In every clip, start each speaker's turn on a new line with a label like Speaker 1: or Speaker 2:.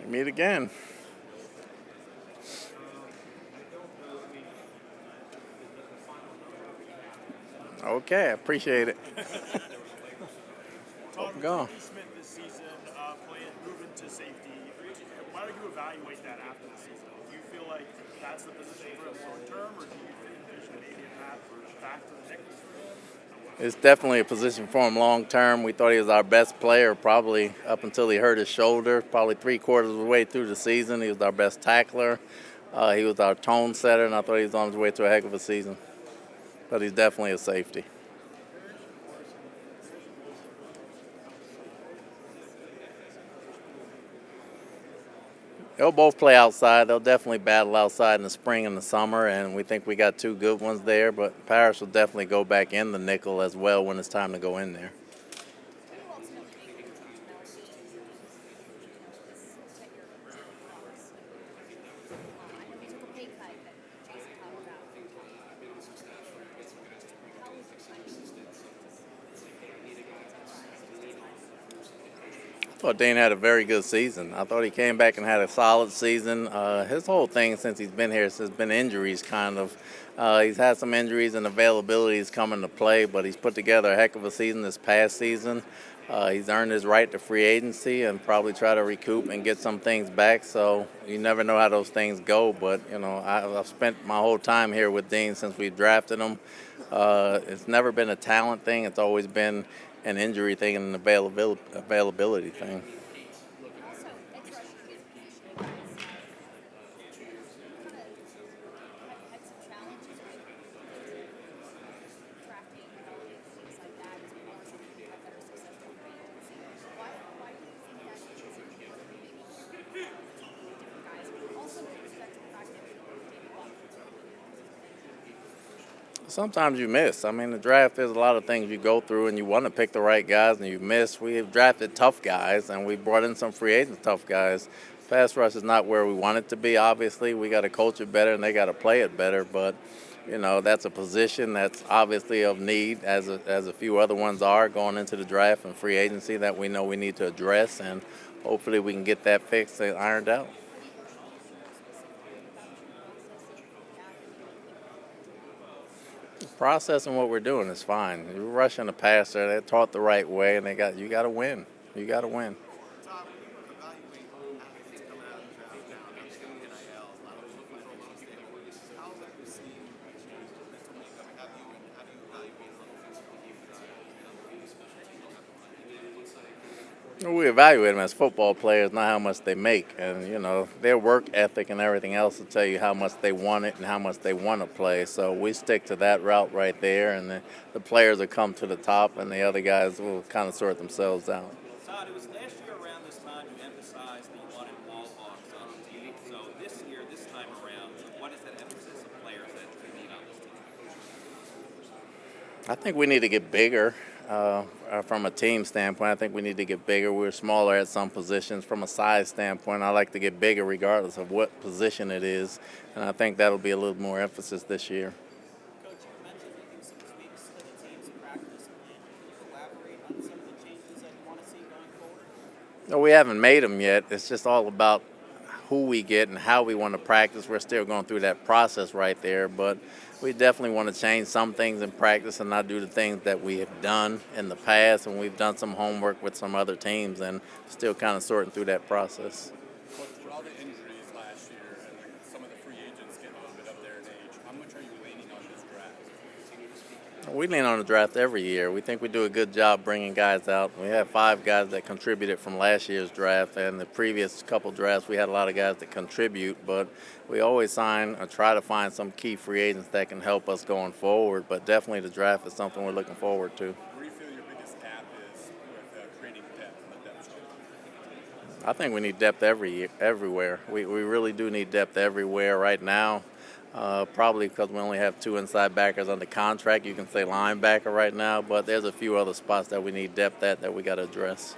Speaker 1: Meet again. Okay, I appreciate it.
Speaker 2: Todd, with
Speaker 1: Go.
Speaker 2: Smith this season, moving to safety, why don't you evaluate that after the season? Do you feel like that's the position for him long term, or do you envision maybe a path back to the Nichols for him?
Speaker 1: It's definitely a position for him long term. We thought he was our best player probably up until he hurt his shoulder. Probably three-quarters of the way through the season, he was our best tackler. He was our tone setter, and I thought he was on his way to a heck of a season. But he's definitely a safety. They'll both play outside. They'll definitely battle outside in the spring and the summer, and we think we got two good ones there. But Parrish will definitely go back in the nickel as well when it's time to go in there. I thought Dane had a very good season. I thought he came back and had a solid season. His whole thing since he's been here has been injuries, kind of. He's had some injuries and availabilities coming to play, but he's put together a heck of a season this past season. He's earned his right to free agency and probably try to recoup and get some things back. So you never know how those things go. But I've spent my whole time here with Dean since we drafted him. It's never been a talent thing. It's always been an injury thing and an availability thing. Sometimes you miss. I mean, the draft is a lot of things you go through, and you want to pick the right guys, and you miss. We have drafted tough guys, and we brought in some free agents, tough guys. Pass rush is not where we want it to be. Obviously, we got to coach it better, and they got to play it better. But that's a position that's obviously of need, as a few other ones are going into the draft and free agency that we know we need to address, and hopefully we can get that fixed and ironed out. Processing what we're doing is fine. You're rushing the passer. They're taught the right way, and you got to win. You got to win.
Speaker 2: Todd, when you evaluate athletes coming out of the draft now, now they're getting NIL, a lot of them looking for a little standpoint. How is that perceived mentally? How do you evaluate
Speaker 1: We evaluate them as football players, not how much they make. And, their work ethic and everything else will tell you how much they want it and how much they want to play. So we stick to that route right there, and the players will come to the top, and the other guys will kind of sort themselves out.
Speaker 3: Todd, it was last year around this time you emphasized that you wanted ball hawks on the team. So this year, this time around, what is that emphasis of players that you need on this team?
Speaker 1: I think we need to get bigger. From a team standpoint, I think we need to get bigger. We're smaller at some positions. From a size standpoint, I like to get bigger regardless of what position it is. And I think that'll be a little more emphasis this year.
Speaker 3: Coach, you mentioned making some tweaks to the team's practice plan. Can you elaborate on some of the changes that you want to see going forward?
Speaker 1: No, we haven't made them yet. It's just all about who we get and how we want to practice. We're still going through that process right there, but we definitely want to change some things in practice and not do the things that we have done in the past. And we've done some homework with some other teams and still kind of sorting through that process.
Speaker 4: But through all the injuries last year and some of the free agents getting a little bit up there in age, how much are you leaning on this draft?
Speaker 1: We lean on the draft every year. We think we do a good job bringing guys out. We have 5 guys that contributed from last year's draft, and the previous couple drafts we had a lot of guys that contribute, but we always sign or try to find some key free agents that can help us going forward. But definitely the draft is something we're looking forward to.
Speaker 4: Where do you feel your biggest gap is with creating depth on the depth chart?
Speaker 1: I think we need depth everywhere. We really do need depth everywhere right now. Probably because we only have 2 inside backers under contract. You can say linebacker right now, but there's a few other spots that we need depth at that we got to address.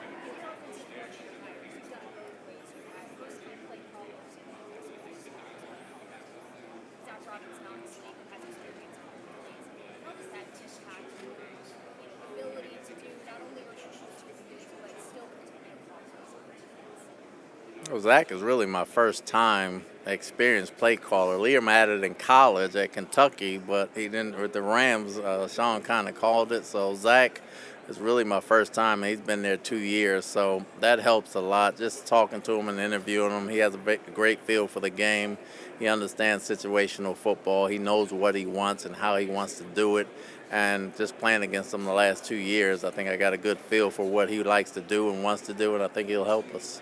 Speaker 1: Well, Zach is really my first time experienced play caller. Liam had it in college at Kentucky, but he didn't with the Rams. Sean kind of called it. So Zach is really my first time. He's been there 2 years, so that helps a lot. Just talking to him and interviewing him, he has a great feel for the game. He understands situational football. He knows what he wants and how he wants to do it. And just playing against him the last 2 years, I think I got a good feel for what he likes to do and wants to do, and I think he'll help us.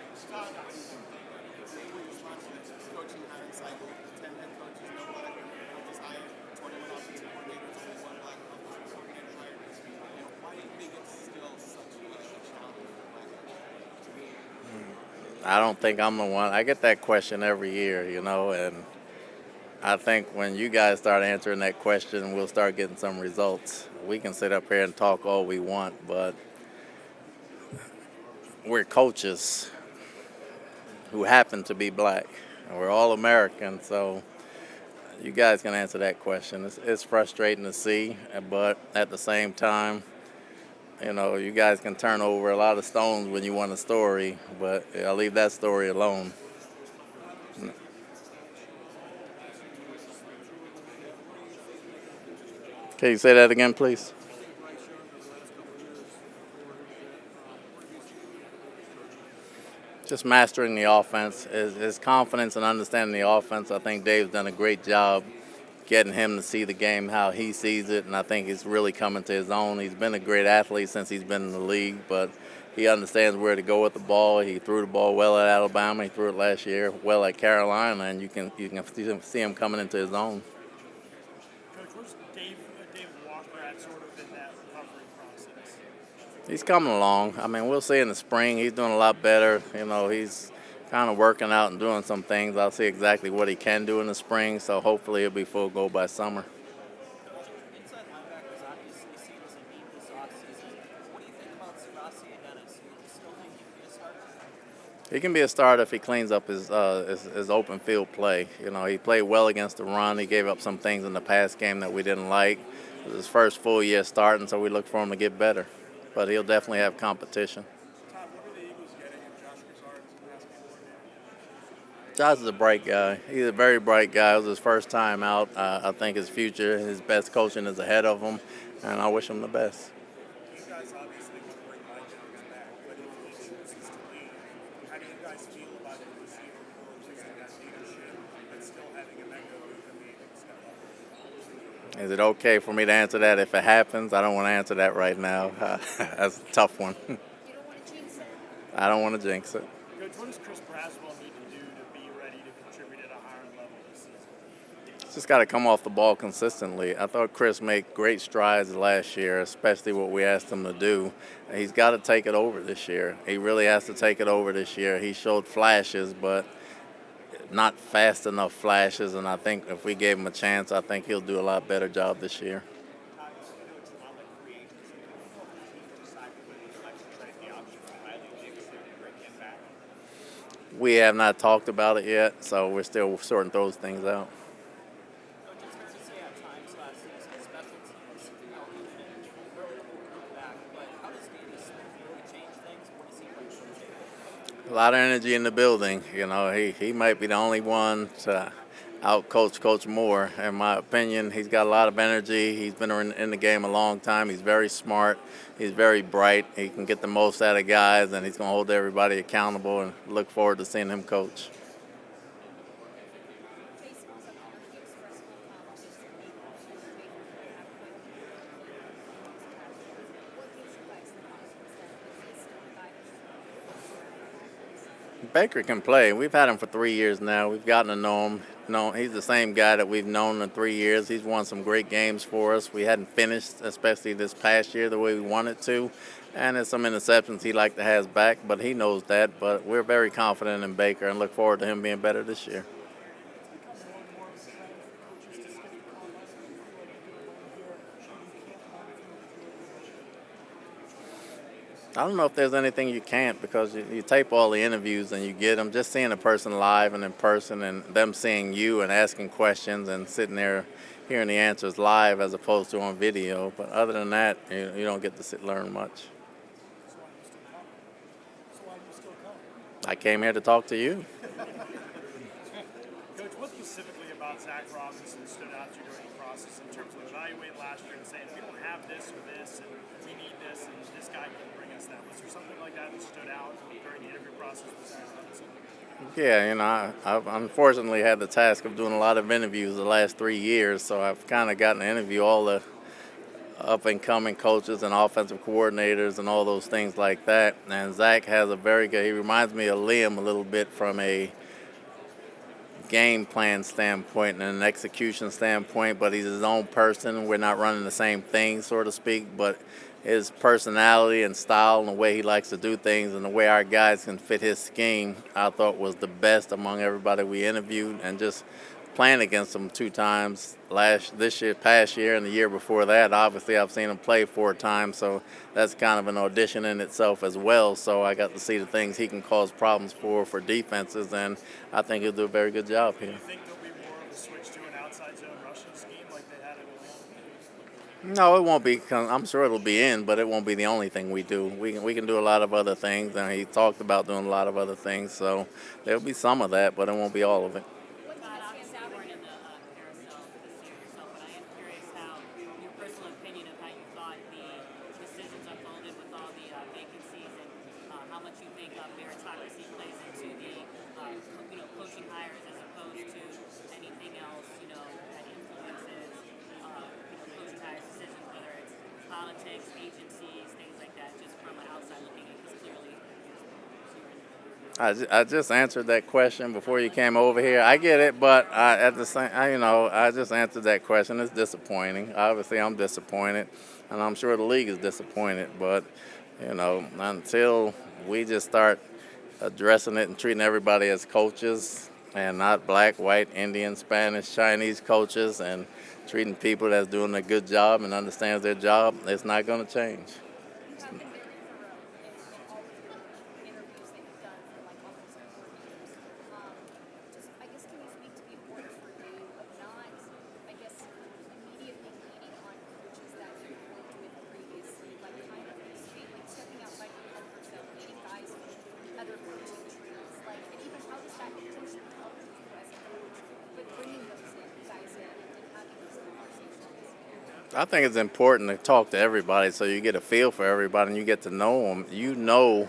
Speaker 5: Coaching hiring cycle, 10 head coaches, no black coaches hired, 21 offensive coordinators, only one black offensive coordinator hired. Why do you think it's still such a challenge for black coaches?
Speaker 1: I don't think I'm the one. I get that question every year, and I think when you guys start answering that question, we'll start getting some results. We can sit up here and talk all we want, but we're coaches who happen to be black. And we're all American, so you guys can answer that question. It's frustrating to see, but at the same time, you guys can turn over a lot of stones when you want a story, but I'll leave that story alone. Can you say that again, please? Just mastering the offense, his confidence and understanding the offense. I think Dave's done a great job getting him to see the game how he sees it, and I think he's really coming to his own. He's been a great athlete since he's been in the league, but he understands where to go with the ball. He threw the ball well at Alabama. He threw it last year well at Carolina, and you can see him coming into his own.
Speaker 2: Coach, where's Dave Walker at sort of in that recovery process?
Speaker 1: He's coming along. I mean, we'll see in the spring. He's doing a lot better. He's kind of working out and doing some things. I'll see exactly what he can do in the spring, so hopefully he'll be full go by summer.
Speaker 5: Inside linebackers obviously seen as a need this offseason. What do you think about Sebastian Dennis? Do you still think he can be a starter?
Speaker 1: He can be a starter if he cleans up his open field play. He played well against the run. He gave up some things in the pass game that we didn't like. It was his first full year starting, so we look for him to get better. But he'll definitely have competition.
Speaker 2: Todd, what are the Eagles getting in Josh Grizzard as a pass game coordinator?
Speaker 1: Josh is a bright guy. He's a very bright guy. It was his first time out. I think his future, his best coaching is ahead of him, and I wish him the best.
Speaker 2: You guys obviously want to bring Mike Jones back, but if he chooses to leave, how do you guys feel about the receiver core losing that leadership, but still having a Emeka who can lead and step up?
Speaker 1: Is it okay for me to answer that if it happens? I don't want to answer that right now. That's a tough one.
Speaker 6: You don't want to jinx it.
Speaker 1: I don't want to jinx it.
Speaker 2: Coach, what does Chris Braswell need to do to be ready to contribute at a higher level this season?
Speaker 1: Just got to come off the ball consistently. I thought Chris made great strides last year, especially what we asked him to do. He's got to take it over this year. He really has to take it over this year. He showed flashes, but not fast enough flashes, and I think if we gave him a chance, I think he'll do a lot better job this year. We have not talked about it yet, so we're still sorting those things out.
Speaker 5: Coach, it's fair to say at times last season, special teams, really pulled back. But how does Davis Smith really change things? What does he bring to the table?
Speaker 1: A lot of energy in the building. He might be the only one to out-coach Coach Moore. In my opinion, he's got a lot of energy. He's been in the game a long time. He's very smart. He's very bright. He can get the most out of guys, and he's going to hold everybody accountable, and look forward to seeing him coach.
Speaker 6: Baseball's up here. He expressed full confidence in me and Baker for what gives you guys the confidence that he's still a guy who's
Speaker 1: Baker can play. We've had him for 3 years now. We've gotten to know him. He's the same guy that we've known in 3 years. He's won some great games for us. We hadn't finished, especially this past year, the way we wanted to. And there's some interceptions he'd like to have back, but he knows that. But we're very confident in Baker and look forward to him being better this year. I don't know if there's anything you can't, because you tape all the interviews and you get them. Just seeing a person live and in person, and them seeing you and asking questions and sitting there hearing the answers live as opposed to on video. But other than that, you don't get to learn much. I came here to talk to you.
Speaker 2: Coach, what specifically about Zach Robinson stood out to you during the process in terms of evaluating last year and saying, we don't have this or this, and we need this, and this guy can bring us that? Was there something like that that stood out during the interview process with Zach Robinson?
Speaker 1: Yeah, I've unfortunately had the task of doing a lot of interviews the last 3 years, so I've kind of gotten to interview all the up and coming coaches and offensive coordinators and all those things like that. And Zach has a very good, he reminds me of Liam a little bit from a game plan standpoint and an execution standpoint, but he's his own person. We're not running the same thing, so to speak, but his personality and style and the way he likes to do things and the way our guys can fit his scheme, I thought was the best among everybody we interviewed. And just playing against him 2 times past year, and the year before that. Obviously, I've seen him play 4 times, so that's kind of an audition in itself as well. So I got to see the things he can cause problems for defenses, and I think he'll do a very good job here.
Speaker 2: Do you think there'll be more of a switch to an outside zone rushing scheme like they had at Atlanta?
Speaker 1: No, it won't be. I'm sure it'll be in, but it won't be the only thing we do. We can do a lot of other things, and he talked about doing a lot of other things. So there'll be some of that, but it won't be all of it.
Speaker 6: Todd, obviously you weren't in the carousel this year yourself, but I am curious how your personal opinion of how you thought the decisions unfolded with all the vacancies and how much you think meritocracy plays into the coaching hires as opposed to anything else that influences coaching hires decisions, whether it's politics, agencies, things like that, just from an outside looking in, because clearly.
Speaker 1: I just answered that question before you came over here. I get it, but I just answered that question. It's disappointing. Obviously, I'm disappointed, and I'm sure the league is disappointed. But until we just start addressing it and treating everybody as coaches and not black, white, Indian, Spanish, Chinese coaches, and treating people that's doing a good job and understands their job, it's not going to change.
Speaker 6: You have been very thorough in all of your interviews that you've done for offensive coordinators. I guess, can you speak to the importance for you of not, immediately leaning on coaches that you worked with previously, kind of stepping outside your comfort zone, meeting guys from other coaching trees, and even how does that potentially help you as a coach, but bringing those guys in and having those conversations?
Speaker 1: I think it's important to talk to everybody so you get a feel for everybody and you get to know them. You know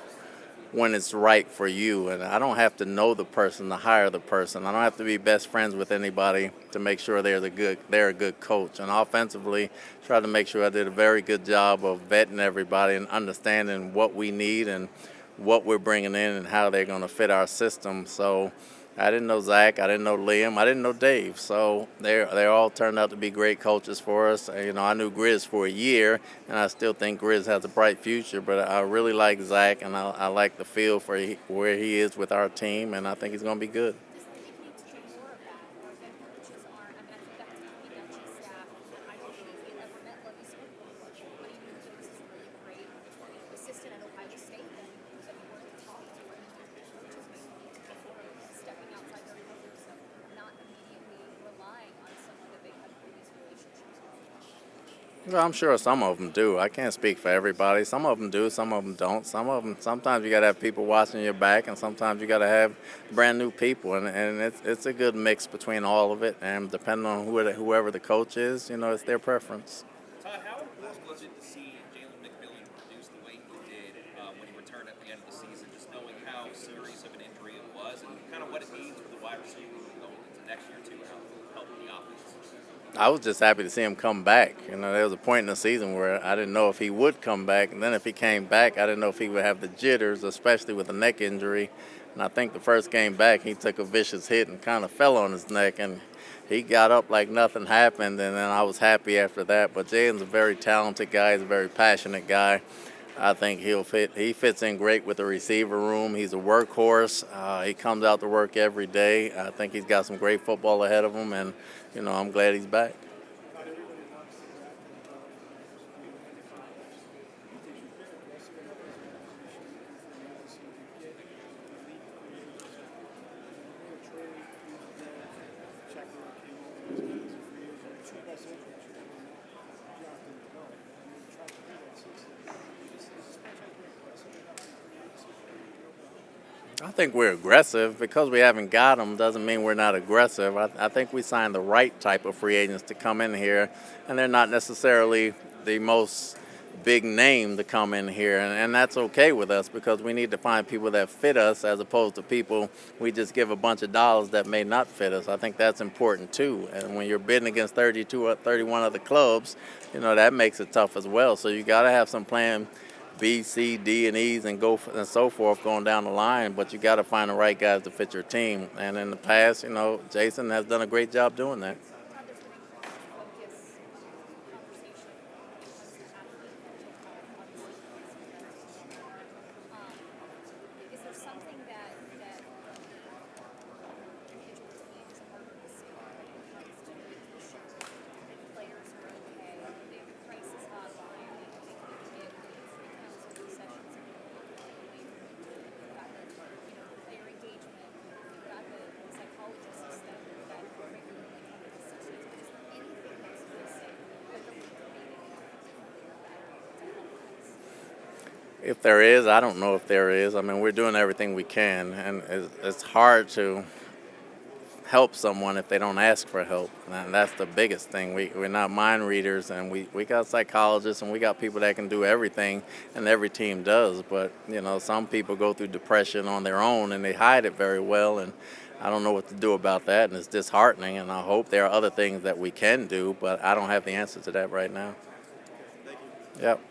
Speaker 1: when it's right for you, and I don't have to know the person to hire the person. I don't have to be best friends with anybody to make sure they're a good coach. And offensively, try to make sure I did a very good job of vetting everybody and understanding what we need and what we're bringing in and how they're going to fit our system. So I didn't know Zach, I didn't know Liam, I didn't know Dave. So they all turned out to be great coaches for us. I knew Grizz for a year, and I still think Grizz has a bright future. But I really like Zach, and I like the feel for where he is with our team, and I think he's going to be good.
Speaker 6: Does the league need to do more of that? Or then coaches aren't? I think back to the Dutchie staff. I don't know if you ever met Lovie Smith before, but he knew he was this really great assistant at Ohio State that he wanted to talk to. Coaches maybe need to do more of stepping outside their comfort zone, not immediately relying on someone that they had previous relationships with.
Speaker 1: Well, I'm sure some of them do. I can't speak for everybody. Some of them do, some of them don't. Sometimes you got to have people watching your back, and sometimes you got to have brand new people. And it's a good mix between all of it. And depending on whoever the coach is, it's their preference.
Speaker 3: Todd, how important was it to see Jalen McMillan produce the way he did when he returned at the end of the season, just knowing how serious of an injury it was and kind of what it means for the wide receiver going into next year, too, and how helping the offense?
Speaker 1: I was just happy to see him come back. There was a point in the season where I didn't know if he would come back, and then if he came back, I didn't know if he would have the jitters, especially with a neck injury. And I think the first game back, he took a vicious hit and kind of fell on his neck, and he got up like nothing happened, and then I was happy after that. But Jaden's a very talented guy. He's a very passionate guy. I think he fits in great with the receiver room. He's a workhorse. He comes out to work every day. I think he's got some great football ahead of him, and I'm glad he's back. I think we're aggressive. Because we haven't got them doesn't mean we're not aggressive. I think we signed the right type of free agents to come in here, and they're not necessarily the most big name to come in here, and that's okay with us because we need to find people that fit us as opposed to people we just give a bunch of dollars that may not fit us. I think that's important too. And when you're bidding against 32 or 31 other clubs, that makes it tough as well. So you got to have some plan B, C, D, and E's and and so forth going down the line. But you got to find the right guys to fit your team. And in the past, Jason has done a great job doing that.
Speaker 6: Todd, there's been a focus conversation when it comes to athlete mental health, obviously, is there something that individual teams are missing when it comes to making sure that players are okay? They have a crisis hotline. They can get free counseling sessions and away from it. You've got the player engagement. You've got the psychologists that regularly come to facilities. Is there anything that's missing that the league could maybe be doing differently or better to help guys?
Speaker 1: If there is, I don't know if there is. I mean, we're doing everything we can, and it's hard to help someone if they don't ask for help. And that's the biggest thing. We're not mind readers, and we got psychologists and we got people that can do everything, and every team does. But, some people go through depression on their own and they hide it very well, and I don't know what to do about that, and it's disheartening, and I hope there are other things that we can do, but I don't have the answer to that right now.
Speaker 5: Thank you.
Speaker 1: Yep.